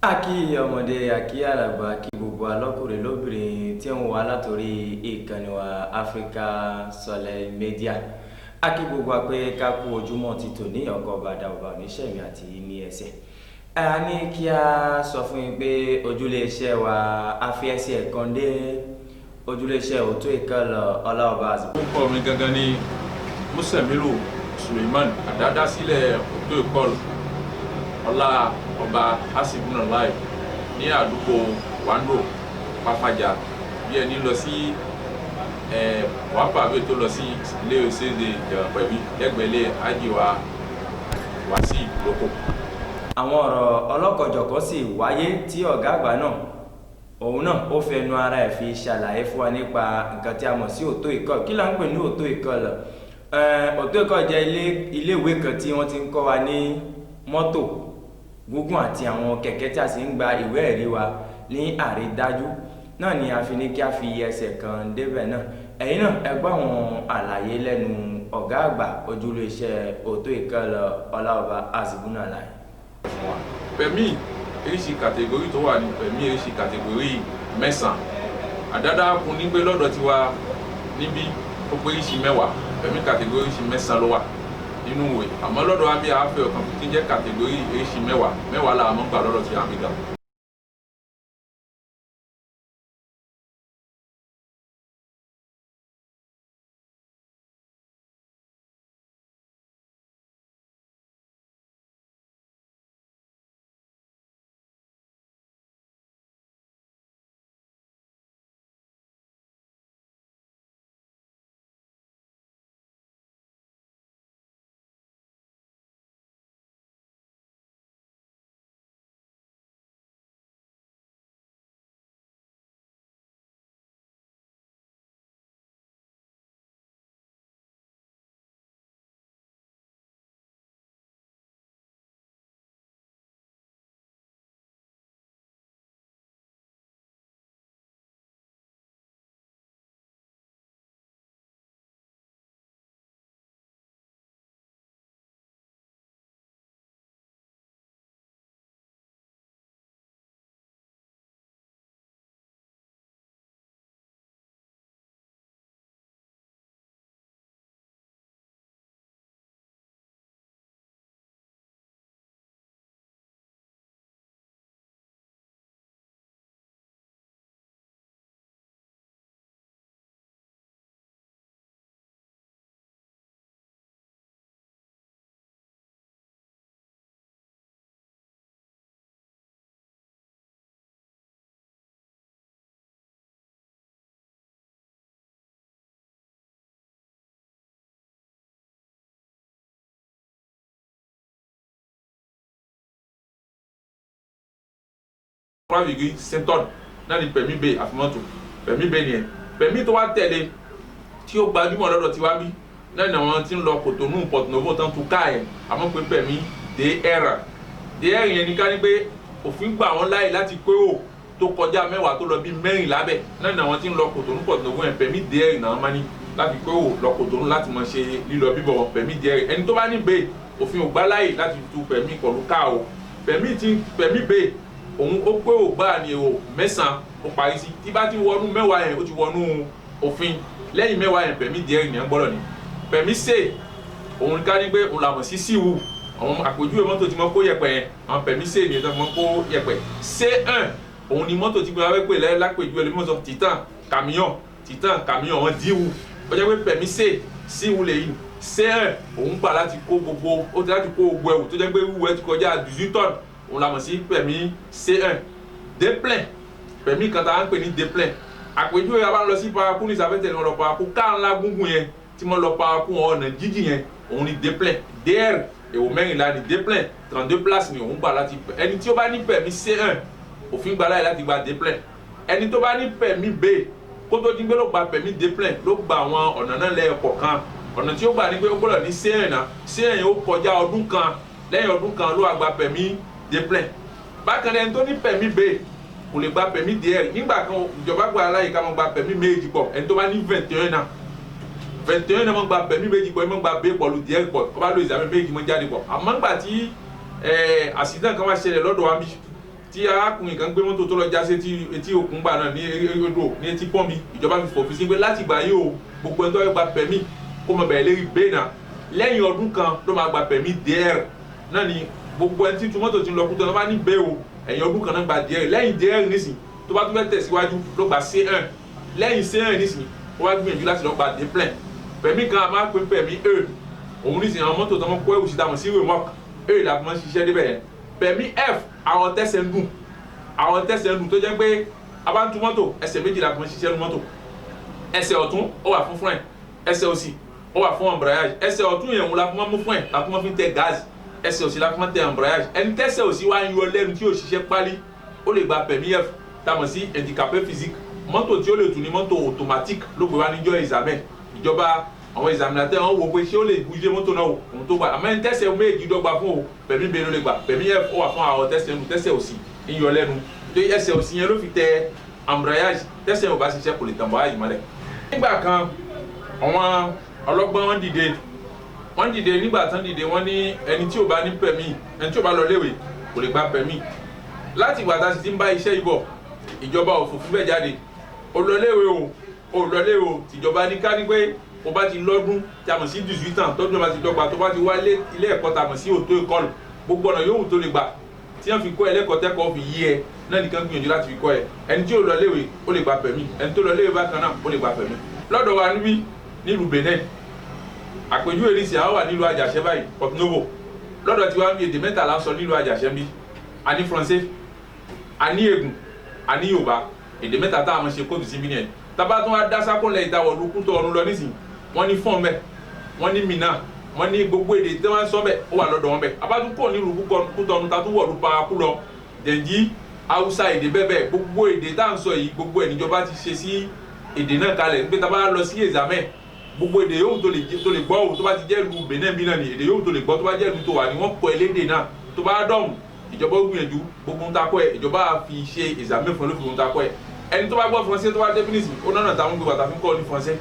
Aki ọmọdé aki alàgbà aki gbogbo alọ́kùnrin lóbìnrin tí ń wá látòrí ìkànnì wa Africa Solid Media. Aki gbogbo wa pé ká kú ojúmọ́ ti tò ní ọkọ̀ bàdà ọba oníṣẹ́mi àti ní ẹsẹ̀. A ní kí a sọ fún yín pé ojúlé iṣẹ́ wa afiẹ́sí ẹ̀kan dé ojúlé iṣẹ́ òótọ́ ìkọlọ̀ ọláọba àzùkú. Orúkọ mi gangan ni Musemilu Suleiman, àdádásílẹ̀ òótọ́ ìkọlọ̀ ọlá ọba Hasibunalai ní àdúgbò Wando Pápájà bí ẹni lọ sí wàpàwé tó lọ sí ilé òṣèlè ìjọpẹ̀bí lẹ́gbẹ̀lẹ́ àjíwá wá sí ìlókò. Àwọn ọ̀rọ̀ ọlọ́kọ̀jọ̀kan sì wáyé tí ọ̀gá àgbà náà òun náà ó fẹnu ara ẹ̀ fi ṣàlàyé fún wa nípa nǹkan tí a mọ̀ sí òótọ́ ìkọlọ̀. Kí là ń pè ní òótọ́ ìkọlọ̀? Òótọ́ ìkọlọ̀ jẹ́ iléèwé kan tí wọ́n ti ń kọ́ wa ní mọ́tò gúngùn àti àwọn kẹ̀kẹ́ tí a sì ń gba ìwé ẹ̀rí wa ní àrídájú náà ni a fi ní kí a fi ẹsẹ̀ kan débẹ̀ náà. Ẹ̀yin náà ẹ gbọ́ àwọn àlàyé lẹ́nu ọ̀gá àgbà ojúlé iṣẹ́ òótọ́ ìkọlọ̀ ọláọba Hasibunalai. Pẹ̀mí èyí kàtẹ́górì tó wà ní pẹ̀mí èyí kàtẹ́górì mẹ́sàn-án àdádá kun nígbé lọ́dọ̀ tiwa níbí ó pé èyí mẹ́wàá pẹ̀mí kàtẹ́górì mẹ́sàn-án ló wà nínú ìwé àmọ́ lọ́dọ̀ wa bí a fẹ́ ọ̀kan tí ń jẹ́ kàtẹ́górì èyí mẹ́wàá la àmọ́ gbà lọ́dọ̀ tí a ń gbà. Tonnes náà ni pẹ̀mí bẹ́ẹ̀ àfimọ́tò pẹ̀mí bẹ́ẹ̀ ni ẹ̀ pẹ̀mí tó wá tẹ̀lé tí ó gbajúmọ̀ lọ́dọ̀ tiwa bí náà ni àwọn tí ń lọ Cotonou Porto Novo tán tún ká ẹ̀ àmọ́ pé pẹ̀mí DR yẹn ní ká ní pé òfin gbà wọ́n láyè láti pé ó tó kọjá mẹ́wàá tó lọ bí mẹ́rin lábẹ́ náà ni àwọn tí ń lọ Cotonou Porto Novo yẹn pẹ̀mí DR náà máa ní láti pé ó lọ Cotonou láti mọ̀ ṣe lílọ bíbọ̀ pẹ̀mí DR ẹni tó bá ní bẹ́ẹ̀ òfin ò gbà láyè láti tu pẹ̀mí pẹ̀lú ká o pẹ̀mí bẹ́ẹ̀ òun ó pé ò gbáà ní o mẹ́sàn-án ó parí sí tí bá ti wọnú mẹ́wàá yẹn ó ti wọnú òfin lẹ́yìn mẹ́wàá yẹn pẹ̀mí díẹ̀ ènìyàn gbọ́dọ̀ ní pẹ̀mí C òun ká ní pé òun làmọ̀ sí síwù àwọn àpèjúwe mọ́tò tí wọ́n kó yẹ̀pẹ̀ yẹn àwọn pẹ̀mí C ènìyàn tó wọ́n kó yẹ̀pẹ̀ C1 òun ni mọ́tò tí wọ́n pè lẹ́ lápèjúwe lè mọ́tò Titan camion wọn díwù ó jẹ́ pé pẹ̀mí C síwù lè yìí C1 òun gbà láti kó gbogbo ó ti láti kó gbogbo ẹ̀wù tó jẹ́ pé wíwú ẹ ti kọjá 18 tonnes òun la mọ̀ sí pẹ̀mí C1 D-plein pẹ̀mí kan tá à ń pè ní D-plein àpèjúwe a bá lọ sí paraku ní ìsàfẹ́tẹ̀ ní wọn lọ paraku ká ńlá gúngún yẹn tí wọ́n lọ paraku ọ̀nà jíjìn yẹn òun ni D-plein DR èwo mẹ́rìnlá ni D-plein 32 places ni òun gbà láti ẹni tí ó bá ní pẹ̀mí C1 òfin gbà láyè láti gba D-plein ẹni tó bá ní pẹ̀mí B kó tó dín gbé ló gba pẹ̀mí D-plein ló gba àwọn ọ̀nà náà lẹ́ẹ̀kọ̀ọ̀kan ọ̀nà tí ó gbà ní pé ó gbọ́dọ̀ ní C1 náà C1 yẹn ó kọjá ọdún kan lẹ́yìn ọdún kan ló wá gba pẹ̀mí D-plein bákan náà ẹni tó ní pẹ̀mí B kò lè gba pẹ̀mí DR nígbà kan ìjọba gba aláyè ká máa gba pẹ̀mí méjì pọ̀ ẹni tó bá ní 21 náà 21 náà máa gba pẹ̀mí méjì pọ̀ ẹ máa gba B pọ̀lú DR pọ̀ kó bá lo ìsàmì méjì máa jáde pọ̀ àmọ́ nígbà tí àṣìdán kan wá ṣẹlẹ̀ lọ́dọ̀ wa bí tí arákùnrin kan gbé mọ́tò tó lọ já sí etí òkun gbà náà ní odò ní etí pọ́nmi ìjọba fi fòfin sí pé láti gbà yìí o gbogbo ẹni tó fẹ́ gba pẹ̀mí kó mọ bẹ̀rẹ̀ lérí bẹ́ẹ̀nà lẹ́yìn ọdún kan ló máa gba pẹ̀mí DR náà ni gbogbo ẹni tí tu mọ́tò ti lọ kú tó lọ́ bá ní bẹ́ẹ̀ o ẹ̀yìn ọdún kan náà gba DR lẹ́yìn DR nísìn tó bá tún fẹ́ tẹ̀síwájú ló gba C1 lẹ́yìn C1 nísìn ó wá gbìyànjú láti lọ gba D-plan pẹ̀mí kan a máa pè pẹ̀mí E òun nísìn àwọn mọ́tò tó mọ́ kó ẹ̀wù síta mọ̀ sí remorque E la fi mọ́ ṣiṣẹ́ débẹ̀ yẹn pẹ̀mí F àwọn tẹ̀sẹ̀ ń dùn tó jẹ́ pé a bá ń tu mọ́tò ẹsẹ̀ méjì la fi mọ́ ṣiṣẹ́ nu mọ́tò ẹsẹ̀ ọ̀tún ó wà fún frein ẹsẹ̀ òsì ó wà fún embrayage ẹsẹ̀ ọ̀tún yẹn la fi mọ́ mú frein la fi mọ́ fi tẹ gáàsì ẹsẹ̀ òsì la fi mọ́ tẹ embrayage ẹni tẹ̀sẹ̀ òsì wá ń yọ lẹ́nu tí yóò ṣiṣẹ́ pálí ó lè gba pẹ̀mí F tamọ̀ sí handicapé physique mọ́tò tí ó lè tù ní mọ́tò automatique ló gbé wá níjọ́ examen ìjọba àwọn examinateur wọn wò pé ṣé ó lè bouger mọ́tò náà òun tó gbà àmọ́ ẹni tẹ̀sẹ̀ méjì dọ́gba fún o pẹ̀mí bẹ́ẹ̀ ló lè gbà pẹ̀mí F ó wà fún àwọn tẹ̀sẹ̀ òsì ń yọ lẹ́nu tó ẹsẹ̀ òsì yẹn ló fi tẹ embrayage tẹ̀sẹ̀ ò bá ṣiṣẹ́ kò lè tàn bọ́ àyè mọ́lẹ̀. nígbà kan àwọn ọlọ́gbọ́n wọ́n dìde nígbà tán dìde wọ́n ní ẹni tí ò bá ní pẹ̀mí ẹni tí ò bá lọ léwe kò lè gba pẹ̀mí láti ìgbà tá a sì ti ń bá iṣẹ́ ibọ̀ ìjọba òfòfin bẹ́ẹ̀ jáde ó lọ léwe o tìjọba ní ká ní pé o bá ti lọ́dún tí a mọ̀ sí 18 ans tọ́jú ọba ti dọ́gba tó bá ti wá ilé ẹ̀kọ́ tá a mọ̀ sí auto école gbogbo ọ̀nà yòówù tó lè gbà tí wọ́n fi kọ́ ẹlẹ́kọ̀ọ́ tẹ́kọ̀ọ́ fi yí ẹ náà nìkan gbìyànjú láti fi kọ́ ẹ ẹni tí ò lọ léwe ó lè gba pẹ̀mí ẹni tó lọ léwe bákan náà ó lè gba pẹ̀mí. lọ́dọ̀ wa níbí nílùú Benin àpèjúwe ní sìn àwọn wà nílùú Àjàṣẹ́ báyìí Porto Novo lọ́dọ̀ tí wàá bí èdè mẹ́tàlá sọ nílùú Àjàṣẹ́ bí a ní Français a ní Ègùn a ní Yorùbá èdè mẹ́ta tá a mọ̀ ṣe kóòtù sí bí nìyẹn tábà tún wá dá sákòlẹ̀ ìdáwọ̀ lókùtọ̀ ọ̀run lọ nísìnyí wọ́n ní fọ́n bẹ́ẹ̀ wọ́n ní Minna wọ́n ní gbogbo èdè tí wọ́n sọ bẹ́ẹ̀ ó wà lọ́dọ̀ wọn bẹ́ẹ̀ abájú kò ní ìlú Kútọ̀nù ta tún wọ̀ lù paraku lọ Dẹ̀njí Haúsá èdè bẹ́ẹ̀ gbogbo èdè tá à ń sọ yìí gbogbo ẹ̀ níjọba ti ṣe sí èdè náà kalẹ̀ nígbà tá a bá lọ sí examen gbogbo èdè yòówù tó lè gbọ́ òun tó bá ti jẹ́ ìlú Benin bí náà ni èdè yòówù tó lè gbọ́ tó bá jẹ́ ìlú tó wà ní wọ́n kọ́ elédè náà tó bá dọ̀hùn ìjọba ó gbìyànjú gbogbo ń takọ́ ẹ̀ ìjọba fi ṣe examen fún olófin ń takọ́ ẹ̀ ẹni tó bá gbọ́ Français tó bá definitely ó náà táwọn gbé bàtà fi ń kọ́ ní Français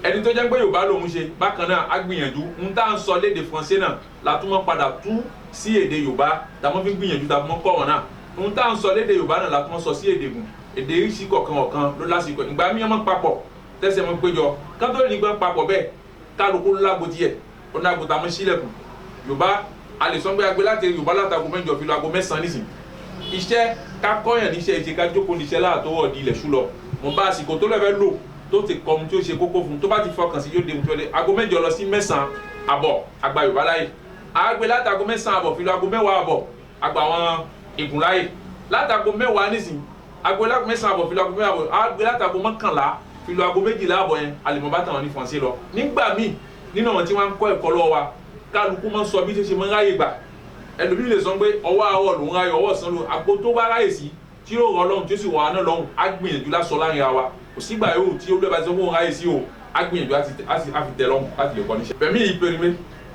ẹni tó jẹ́ pé Yorùbá lòun ṣe bákan náà á gbìyànjú ń tá à ń sọ léde Français náà látúmọ̀ padà tú sí èdè Yorùbá táwọn fi ń gbìyànjú táwọn mọ́ kọ́ wọn náà ń tá à ń sọ léde Yorùbá náà látúmọ̀ sọ sí èdè gùn èdè ìrísí kọ̀ọ̀kan ló lásìkò ìgbà míì ọmọ papọ̀ tẹ́sẹ̀ mọ́ péjọ kátó ní gbọ́n papọ̀ bẹ́ẹ̀ kálukú lágbo tiẹ̀ ó ní agbo táwọn sílẹ̀kùn Yorùbá a lè sọ pé agbé láti Yorùbá látago mẹ́jọ fi lọ ago 9 nísìn iṣẹ́ kakọ́yàn níṣẹ́ ìṣe ká jókòó níṣẹ́ láàtọ́wọ́ di ilẹ̀ ṣú lọ mo bá àsìkò tó lẹ́fẹ̀ẹ́ lò tó ti kọ́ ohun tí ó ṣe kókó fún un tó bá ti fọkàn sí yóò dé ohun tí ó lé ago 9 lọ sí 9 àbọ̀ àgbà Yorùbá láyè àgbẹ̀ látago 9 àbọ̀ fi lọ ago 10 àbọ̀ àgbà àwọn Ègùn láyè látago 10 nísìn àgbẹ̀ látago 9 àbọ̀ fi lọ ago 10 àbọ̀ àgbẹ̀ látago 11 fi lọ ago 12 àbọ̀ yẹn àlèmọ́ bá tàwọn ní Français lọ nígbà míì nínú àwọn tí wọ́n ń kọ́ ẹ̀kọ́ lọ́wọ́ wa kálukú máa ń sọ bí tó ṣe máa ń ráyè gbà ẹlòmíì lè sọ pé ọwọ́ àwọ̀ lòún ráyè ọwọ́ ọ̀sán lò àgbo tó bá ráyè sí tí yóò rọ lọ́hùn tí ó sì wọ̀ àná lọ́hùn á gbìyànjú lásọ láàrin wa kò sígbà yóò tí olú ẹ̀ bá ti sọ fún òun ráyè sí o á gbìyànjú àfi tẹ̀ lọ́hùn láti lè kọ́ níṣẹ́. pẹ̀mí ìpèrímé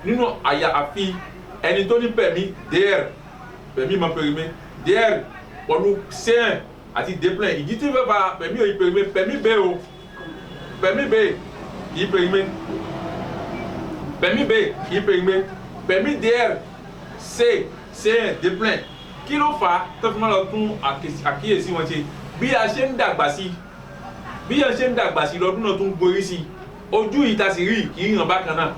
nínú àyà àfi ẹni tó ní pẹ̀mí DR pẹ̀mí mọ pèrímé DR pọ̀lú C1 àti D-plan ìdí tí fẹ́ fa pẹ̀mí ìpèrímé pẹ̀mí B o pẹ̀mí B ìpèrímé pẹ̀mí B ìpèrímé pẹ̀mí DR C1 D-plan kí ló fà á tó fi máa lọ tún àkíyèsí wọn ṣe bí a ṣe ń dàgbà sí lọ́dún náà tún gorí sí ojú ìta sì rí kì í hàn bákan náà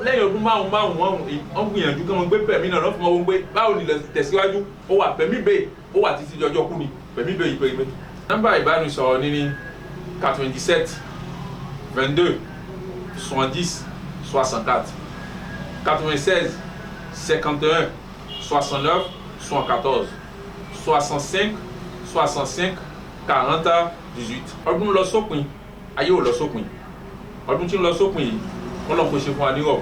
lẹ́yìn ọdún márùn wọ́n gbìyànjú kí wọ́n gbé pẹ̀mí náà lọ́fún wọn gbé báwo ni tẹ̀síwájú ó wà pẹ̀mí B ó wà títí ọjọ́ kú ni pẹ̀mí B ìpèrímé. nọ́mbà ìbánisọ̀rọ̀ ní 97 22 70 64 96 51 69 74 65 65 40 18. ọdún lọ sópin ayé ò lọ sópin ọdún tí ń lọ sópin yìí wọ́n lọ́n kó ṣe fún wa nírọ̀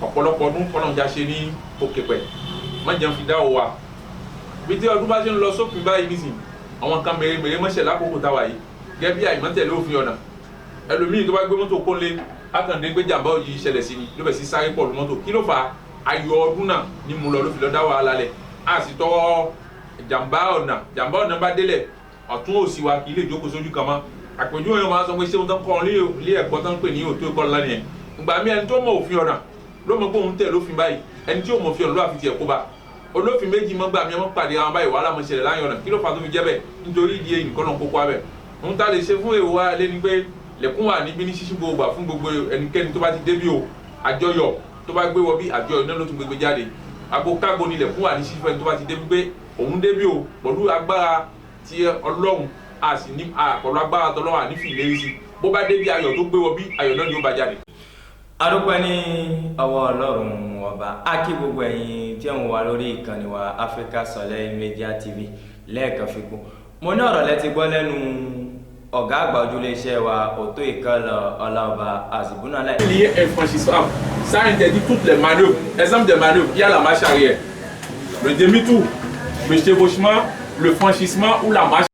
ọ̀pọ̀lọpọ̀ ọdún kọ́nà já ṣe ní òkèpẹ̀ má jẹun fi dá o wa bí tí ọdún bá ṣe ń lọ sópin báyìí nísìn àwọn kan mèremère mọ́ṣẹ̀ lákòókò táwa yìí gẹ́gẹ́ bí àìmọ́tẹ̀lé òfin ọ̀nà ẹlòmíì tó bá gbé mọ́tò kó lé akàndé gbé jàmbá òjì ṣẹlẹ̀ sí ni ló bẹ̀ sí sáré pọ̀ lu mọ́tò kí ló fà á ayọ̀ ọdún náà ní mu lọ ló fi lọ dá wàhálà lẹ̀ á sì tọwọ́ jàmbá ọ̀nà bá délẹ̀ ọ̀tún òsì wa kì í lè jókòó sójú kan mọ́ àpèjúwe yẹn wọn á sọ pé ṣé wọn tán kọ́ ọ ilé ẹ̀kọ́ tán pè ní òtó ẹ̀kọ́ ńlá nìyẹn ìgbà mi ẹni tó mọ òfin ọ̀nà ló mọ pé òun tẹ̀ lófin báyìí ẹni tí ò mọ òfin ọ̀nà ló àfi tiẹ̀ kó bá olófin méjì mọ́ gbà mí ọmọ pàdé àwọn báyìí wàhálà mọ́ ṣẹlẹ̀ láyọ̀ náà kí ló fà tó fi jẹ́ bẹ́ẹ̀ nítorí ìdí èyí nìkan náà kókó abẹ́ ohun tá a lè ṣe fún èrò wa lé ni pé lẹ̀kùn wà níbí ní ṣíṣí gbogbo fún gbogbo ẹnikẹ́ni tó bá ti débí o àjọyọ̀ tó bá gbé wọ bí àjọyọ̀ náà ló tún gbégbé jáde àgbo kágo ni lẹ̀kùn wà ní ṣíṣí fẹ́ni tó bá ti débí pé òun débí o pẹ̀lú agbára ti Ọlọ́run a sì ní pẹ̀lú agbára tọ́lọ́run ànífì ìlérí sí bó bá débi ayọ̀ tó gbé wọ bí ayọ̀ náà ni ó bá jáde. adúpẹ́ ní ọwọ́ Ọlọ́run ọba á kí gbogbo ẹ̀yin tí ń wà lórí ìkànnì wa Africa Soleil Media TV lẹ́ẹ̀kan fi kún mo ní ọ̀rọ̀ lẹ́ti gbọ́ lẹ́nu ọ̀gá àgbà ojúlé iṣẹ́ wa Auto École Ọláọba Azibunala. Il y a un franchissement, ça interdit toutes les manœuvres. Exemple des manœuvres, il y a la marche arrière, le demi-tour, le chevauchement, le franchissement ou la marche.